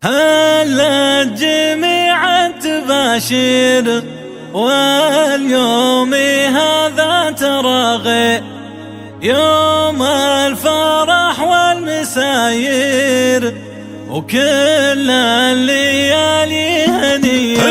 هلا الجميع تباشر واليوم هذا تراغي يوم الفرح والمساير وكل الليالي هنية.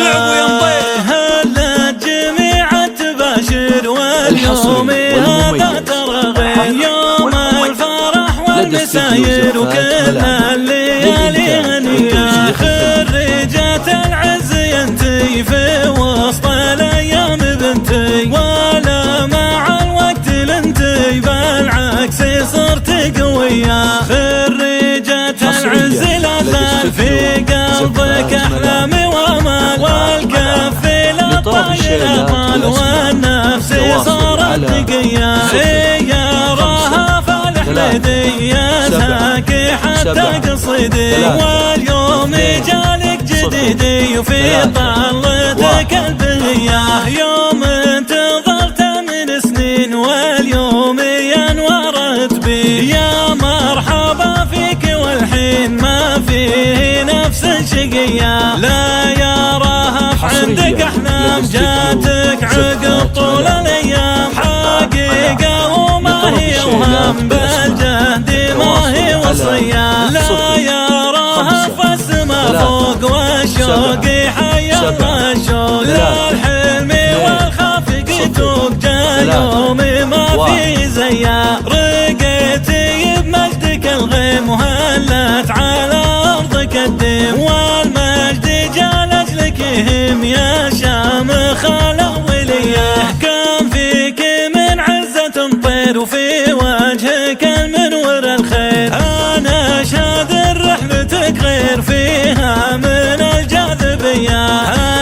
هلا الجميع تباشر واليوم هذا تراغي يوم الفرح والمساير وكل الليالي هنية. خريجة العز ينتي في وسط الايام بنتي ولا مع الوقت لنتي بالعكس صرت قوية. خريجة العز لا زال في قلبك احلامي وامال والكف للطاير امال والنفس صارت نقية. سيارها فالحميدي يساكي حتى قصيدي واليوم جالك جديدي وفي طلتك البهية. يوم انتظرت من سنين واليوم ينورت بي يا مرحبا فيك والحين ما فيه نفس شقية. لا يا رهف عندك احلام جاتك عقب طول الايام حقيقة وما هي وهم بالجهد ما هي وصية. لا يا رهف السما فوق والشوق حي الله الشوق للحلم والخافق توق جا يوم ما في زيه. رقيتي بمجدك الغيم وهلت على ارضك الديم والمجد جا لاجلك يهم يا شامخ الاوليه. كان فيك من عزة طير وفي وجهك المنور الخير. انا اشهد رحلتك غير فيها من الجاذبيه.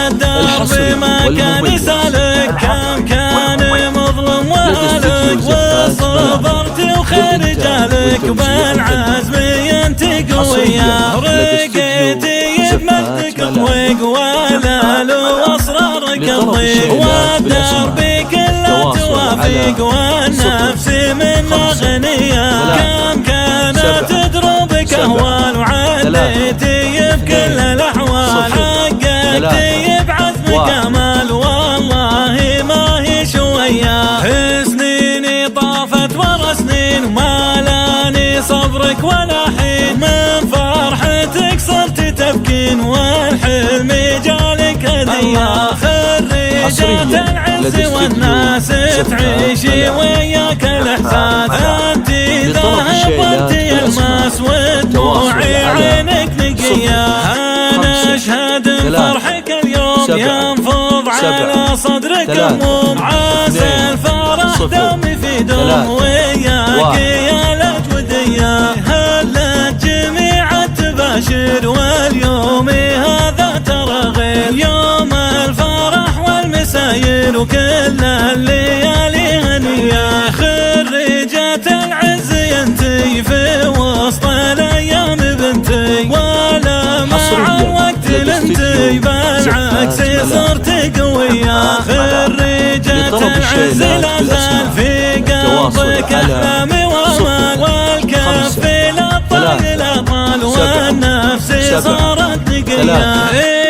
الدرب ما كان يسالك كان مظلم وهلك وصبرت وخير جالك بالعزم انت قويه. رقيتي بمجدك الضيق ولا له اسرارك الضيق والدرب كله توافيق والنفس منه غنيه. كم كانت تدربك اهوال وعديتي بكل الاحوال حققتي بعزم كمال والله ما هي شويه. سنيني طافت ورا سنين وما لاني صبرك ولا حين من فرحتك صرت تبكين والحلم جالك هديه. خريجة العز والناس تعيشي وياك الاحساس انت ذهب وانت الماس ودموعي عينك نقيه. انا اشهد فرحك اليوم ينفض على صدرك هموم عسى الفرح دومي في دوم وياك يا الأجودية. هلا الجميع تباشر واليوم هذا تراغي يوم الفرح والمساير وكل الليالي هنية. خريجة العز ينتي في وسط الايام بنتي ولا مع الوقت لنتي بالعكس صرت قوية. خريجة العز لا زال في قلبك احلامي وامال والكف للطاير الامال والنفس صارت نقية.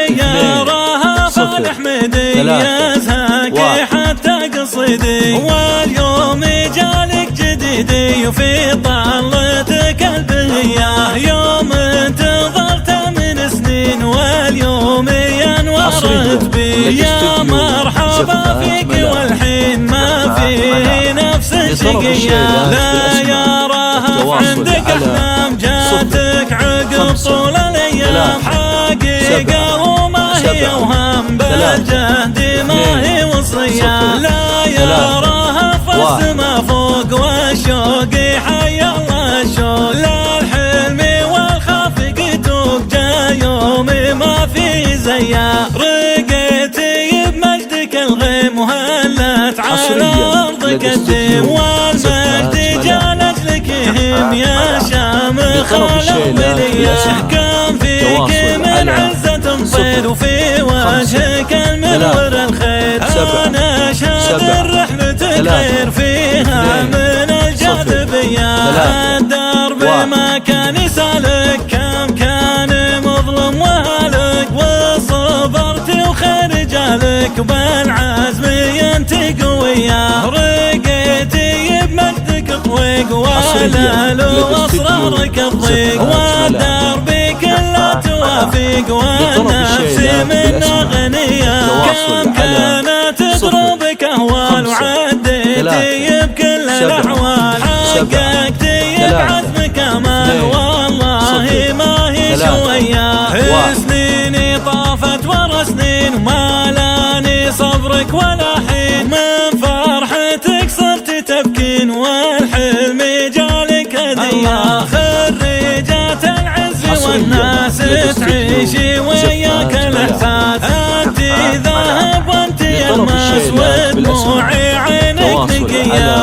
يا رهف الحميدي يزهاكي حتى قصيدي واليوم جالك جديدي وفي طلتك البهية. يوم انتظرت من سنين واليوم ينورت بي يا مرحبا فيك والحين ما فيه نفس شقية. لا يا رهف عندك احلام جاتك عقب طول الايام حقيقة وما هي وهم بالجهد ما هي وصية. لا يا رهف السما فوق والشوق حي الله الشوق للحلم والخافق توق جا يوم ما في زيه. رقيتي بمجدك الغيم وهلت على ارضك الديم والمجد جا لاجلك يهم يا شامخ الاوليه. كان فيك من عزة طير وفي وجهك المنور الخير. انا اشهد رحلتك غير فيها من الجاذبيه. الدرب ما كان يسالك كم كان مظلم لك بالعزم ينتق وياه، رقيتي بمجدك الطويق والال واسرارك الضيق، والدرب كله توافق والنفس منا غنيه، كم كانت تضربك اهوال وعديتي بكل الاحوال، حققتي بعزمك امال والله ما هي شويه، سنيني طافت ورا سنين وما لاني صبرك ولا حين، من فرحتك صرت تبكين والحلم جالك هديه، خريجات العز والناس تعيشي وياك الاحساس، انت ذهب وانت الماس ودموعي عينك نقيه،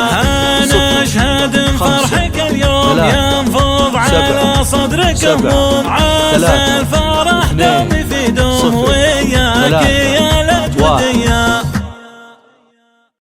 انا اشهد فرحك اليوم ينفض على صدرك هموم، عسى الفرح دومي في دوم وياك